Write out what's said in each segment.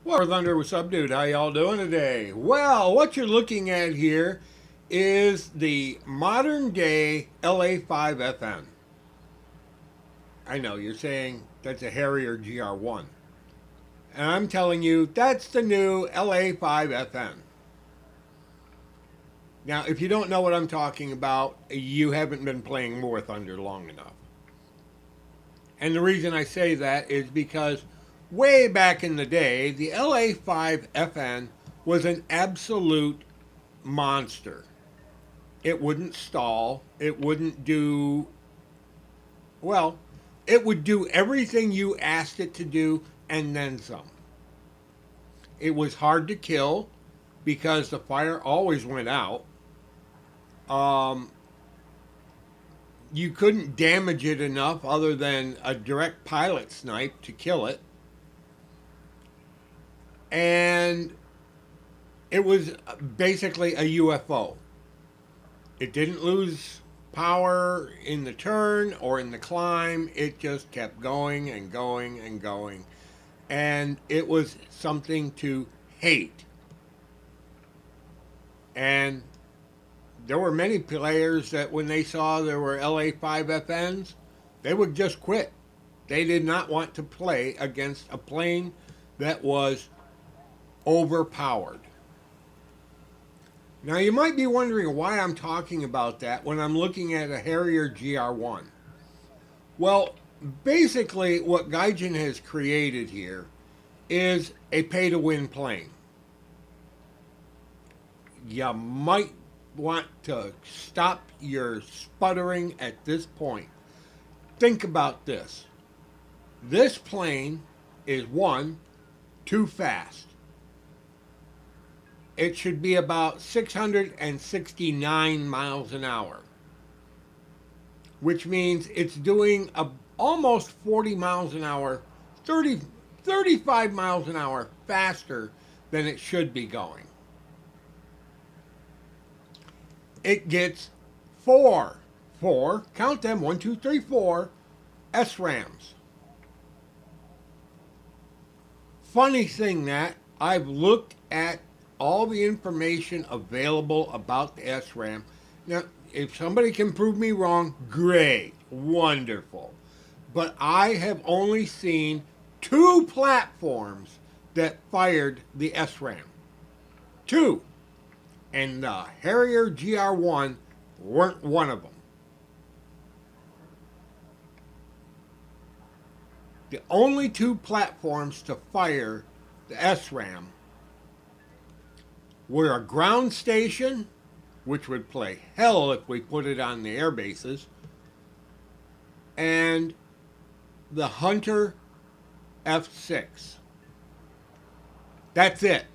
War Thunder, what's up, dude? How y'all doing today? Well, what you're looking at here is the modern day LA5FN. I know you're saying that's a Harrier GR1. And I'm telling you, that's the new LA5FN. Now, if you don't know what I'm talking about, you haven't been playing War Thunder long enough. And the reason I say that is because way back in the day, the LA5FN was an absolute monster. It wouldn't stall. It wouldn't do, well, it would do everything you asked it to do and then some. It was hard to kill because the fire always went out. Um, you couldn't damage it enough other than a direct pilot snipe to kill it. And it was basically a UFO. It didn't lose power in the turn or in the climb. It just kept going and going and going. And it was something to hate. And there were many players that when they saw there were LA5FNs, they would just quit. They did not want to play against a plane that was overpowered. Now, you might be wondering why I'm talking about that when I'm looking at a Harrier GR1. Well, basically, what Gaijin has created here is a pay to win plane. You might want to stop your sputtering at this point. Think about this. This plane is one, too fast. It should be about 669 miles an hour, which means it's doing almost 40 miles an hour, 30, 35 miles an hour faster than it should be going. It gets four, count them, 1, 2, 3, 4, SRAAMs. Funny thing that I've looked at all the information available about the SRAAM. Now, if somebody can prove me wrong, great, wonderful. But I have only seen two platforms that fired the SRAAM. Two. And the Harrier GR1 weren't one of them. The only two platforms to fire the SRAM were a ground station, which would play hell if we put it on the air bases, and the Hunter F6. That's it.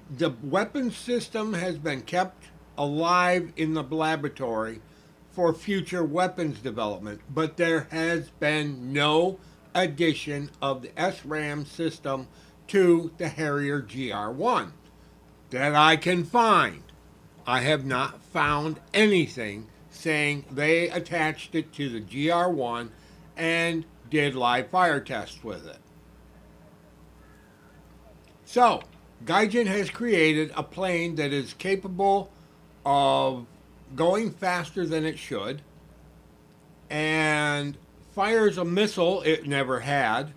The weapon system has been kept alive in the laboratory for future weapons development, but there has been no addition of the SRAM system to the Harrier GR1 that I can find. I have not found anything saying they attached it to the GR1 and did live fire tests with it. So, Gaijin has created a plane that is capable of going faster than it should and fires a missile it never had,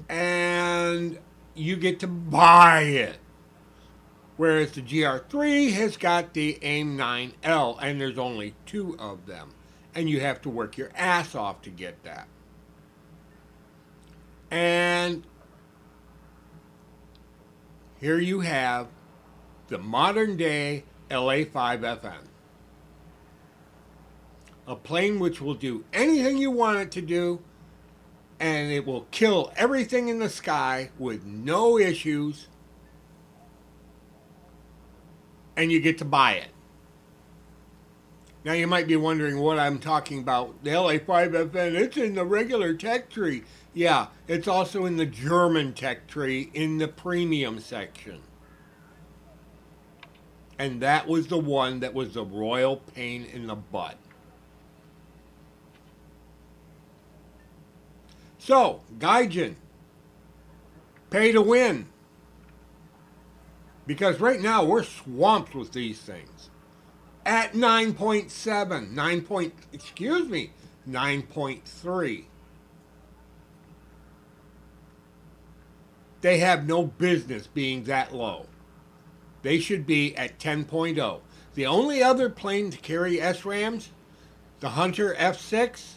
and you get to buy it. Whereas the GR3 has got the AIM 9L, and there's only two of them. And you have to work your ass off to get that. And here you have the modern day LA5FN. A plane which will do anything you want it to do, and it will kill everything in the sky with no issues, and you get to buy it. Now you might be wondering what I'm talking about. The LA5FN, it's in the regular tech tree. Yeah, it's also in the German tech tree in the premium section. And that was the one that was the royal pain in the butt. So, Gaijin Pay to win. Because right now we're swamped with these things. At 9.7, 9.3. They have no business being that low. They should be at 10.0. The only other plane to carry SRAAMs, the Hunter F6,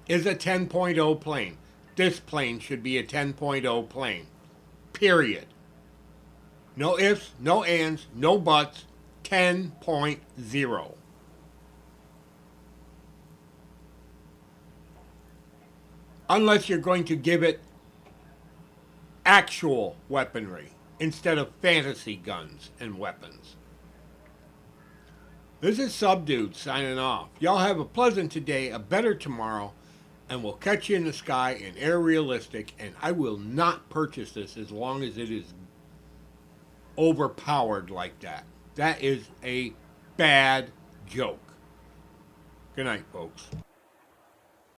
is a 10.0 plane. This plane should be a 10.0 plane. Period. No ifs, no ands, no buts. 10.0. Unless you're going to give it actual weaponry instead of fantasy guns and weapons. This is Subdude signing off. Y'all have a pleasant today, a better tomorrow, and we'll catch you in the sky in Air Realistic, and I will not purchase this as long as it is overpowered like that. That is a bad joke. Good night, folks.